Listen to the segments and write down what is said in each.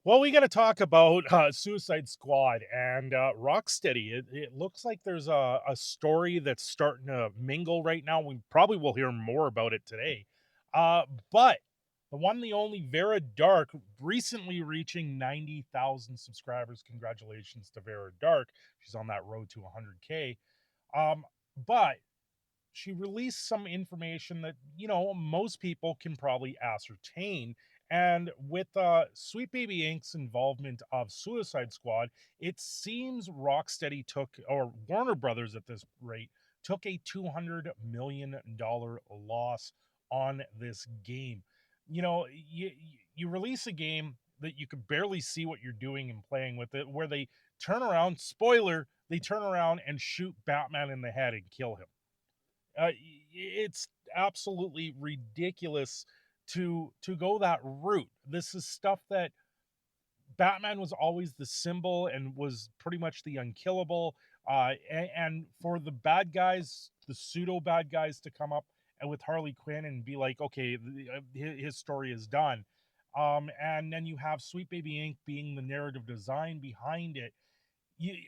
Well, we got to talk about Suicide Squad and Rocksteady. It looks like there's a story that's starting to mingle right now. We probably will hear more about it today. But the one, the only Vera Dark, recently reaching 90,000 subscribers. Congratulations to Vera Dark. She's on that road to 100K. But she released some information that most people can probably ascertain, and with Sweet Baby Inc.'s involvement of Suicide Squad, it seems Rocksteady took, or Warner Brothers at this rate, took a $200 million loss on this game. You release a game that you could barely see what you're doing and playing with it, where they turn around, spoiler, they turn around and shoot Batman in the head and kill him. It's absolutely ridiculous to go that route. This is stuff that Batman was always the symbol and was pretty much the unkillable. And for the bad guys, the pseudo bad guys, to come up and with Harley Quinn and be like, okay, his story is done. And then you have Sweet Baby Inc. being the narrative design behind it.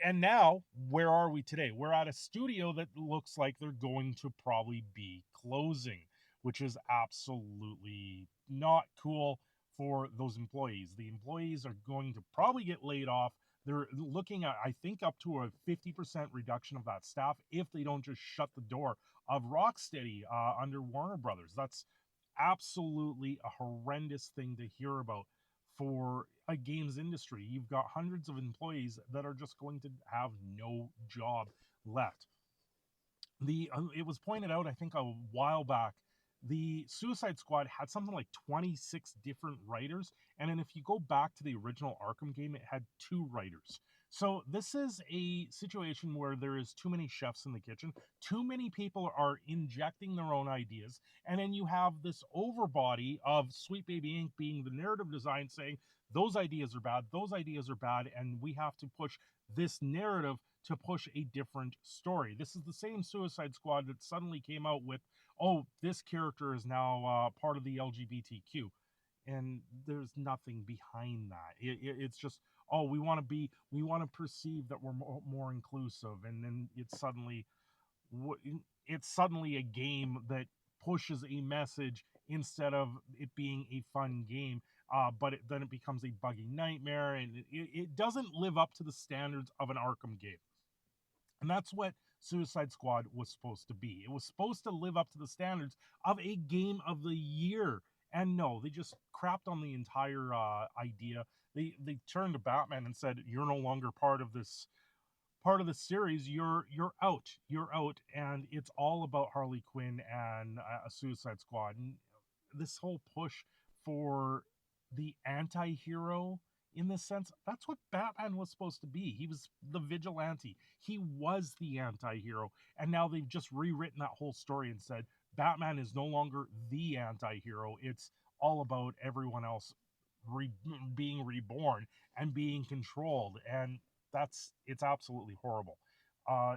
And now, where are we today? We're at a studio that looks like they're going to probably be closing, which is absolutely not cool for those employees. The employees are going to probably get laid off. They're looking at, I think, up to a 50% reduction of that staff if they don't just shut the door of Rocksteady under Warner Brothers. That's absolutely a horrendous thing to hear about for a games industry. You've got hundreds of employees that are just going to have no job left. It was pointed out, I think, a while back, the Suicide Squad had something like 26 different writers, and then if you go back to the original Arkham game, it had two writers. So this is a situation where there is too many chefs in the kitchen. Too many people are injecting their own ideas, and then you have this overbody of Sweet Baby Inc. being the narrative design, saying those ideas are bad, those ideas are bad, and we have to push this narrative to push a different story. This is the same Suicide Squad that suddenly came out with, oh, this character is now part of the LGBTQ, and there's nothing behind that. It's just, oh, we want to perceive that we're more inclusive, and then it's suddenly a game that pushes a message instead of it being a fun game. Then it becomes a buggy nightmare, and it doesn't live up to the standards of an Arkham game. And that's what Suicide Squad was supposed to be. It was supposed to live up to the standards of a game of the year. And no, they just crapped on the entire idea. They turned to Batman and said, "You're no longer part of the series. You're out. You're out." And it's all about Harley Quinn and a Suicide Squad. And this whole push for the anti-hero, in this sense, that's what Batman was supposed to be. He was the vigilante. He was the anti-hero. And now they've just rewritten that whole story and said Batman is no longer the anti-hero. It's all about everyone else re- being reborn and being controlled. And it's absolutely horrible. Uh,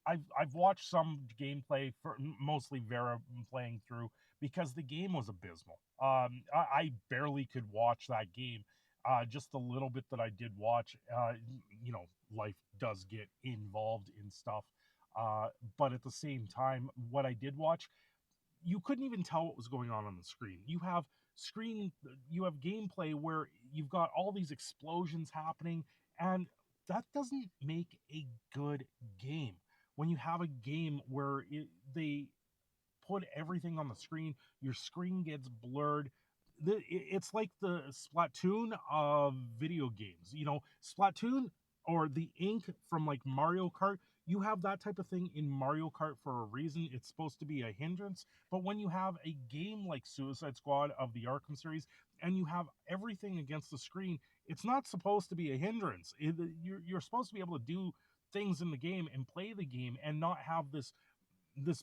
I've watched some gameplay for mostly Vera playing through, because the game was abysmal. I barely could watch that game. Just the little bit that I did watch, life does get involved in stuff. But at the same time, what I did watch, you couldn't even tell what was going on the screen. Screen, you have gameplay where you've got all these explosions happening, and that doesn't make a good game. When you have a game where they put everything on the screen, your screen gets blurred. It's like the Splatoon of video games. Splatoon, or the ink from like Mario Kart, you have that type of thing in Mario Kart for a reason. It's supposed to be a hindrance. But when you have a game like Suicide Squad of the Arkham series and you have everything against the screen, it's not supposed to be a hindrance. You're supposed to be able to do things in the game and play the game and not have this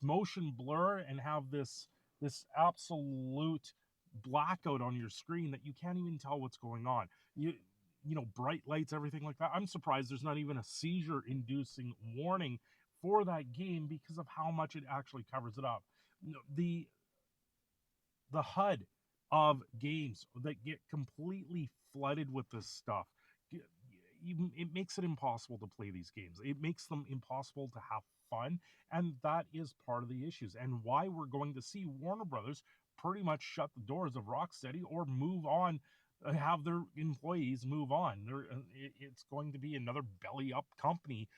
motion blur and have this absolute blackout on your screen that you can't even tell what's going on. Bright lights, everything like that. I'm surprised there's not even a seizure inducing warning for that game because of how much it actually covers it up. The HUD of games that get completely flooded with this stuff. It makes it impossible to play these games. It makes them impossible to have fun, and that is part of the issues and why we're going to see Warner Brothers pretty much shut the doors of Rocksteady or move on, have their employees move on. It's going to be another belly up company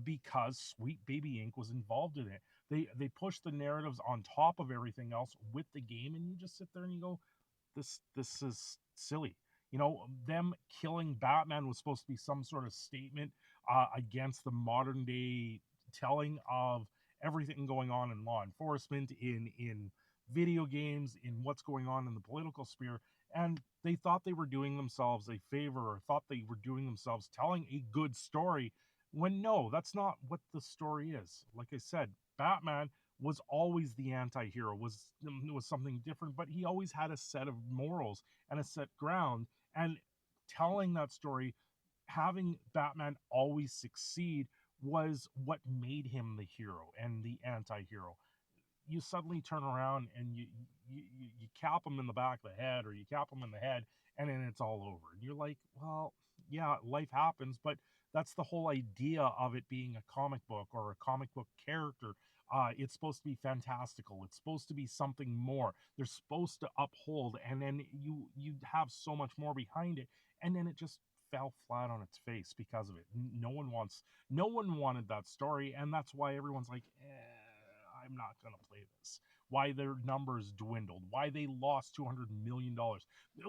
because Sweet Baby Inc. was involved in it. They push the narratives on top of everything else with the game, and you just sit there and you go, this is silly. You know, them killing Batman was supposed to be some sort of statement against the modern day telling of everything going on in law enforcement, in video games, in what's going on in the political sphere. And they thought they were doing themselves a favor, or thought they were doing themselves telling a good story, when no, that's not what the story is. Like I said, Batman was always the anti-hero, was something different, but he always had a set of morals and a set ground. And telling that story, having Batman always succeed, was what made him the hero and the anti-hero. You suddenly turn around and you cap them in the back of the head, or you cap them in the head, and then it's all over. And you're like, well, yeah, life happens, but that's the whole idea of it being a comic book or a comic book character. It's supposed to be fantastical. It's supposed to be something more. They're supposed to uphold, and then you have so much more behind it, and then it just fell flat on its face because of it. No one wanted that story, and that's why everyone's like, I'm not going to play this. Why their numbers dwindled, why they lost $200 million.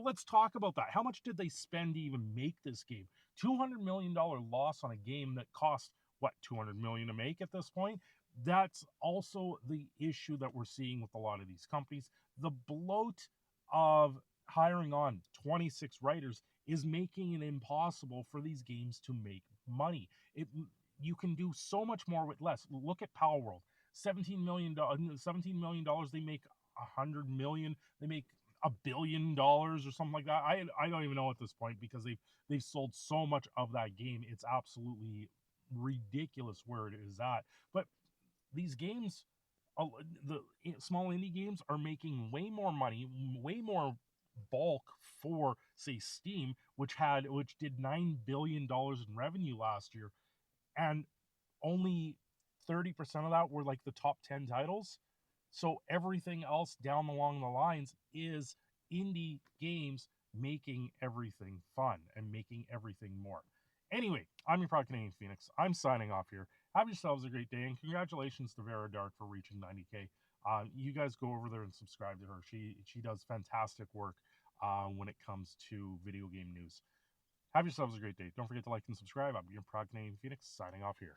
Let's talk about that. How much did they spend to even make this game? $200 million loss on a game that cost what, $200 million to make at this point? That's also the issue that we're seeing with a lot of these companies. The bloat of hiring on 26 writers is making it impossible for these games to make money. You can do so much more with less. Look at Power World. $17 million. They make 100 million. They make $1 billion or something like that. I don't even know at this point, because they've sold so much of that game. It's absolutely ridiculous where it is at. But these games, the small indie games, are making way more money, way more bulk for, say, Steam, which did $9 billion in revenue last year, and only 30% of that were like the top 10 titles. So everything else down along the lines is indie games making everything fun and making everything more. Anyway, I'm your Proud Canadian Phoenix. I'm signing off here. Have yourselves a great day, and congratulations to Vera Dark for reaching 90K. You guys go over there and subscribe to her. She does fantastic work when it comes to video game news. Have yourselves a great day. Don't forget to like and subscribe. I'm your Proud Canadian Phoenix, signing off here.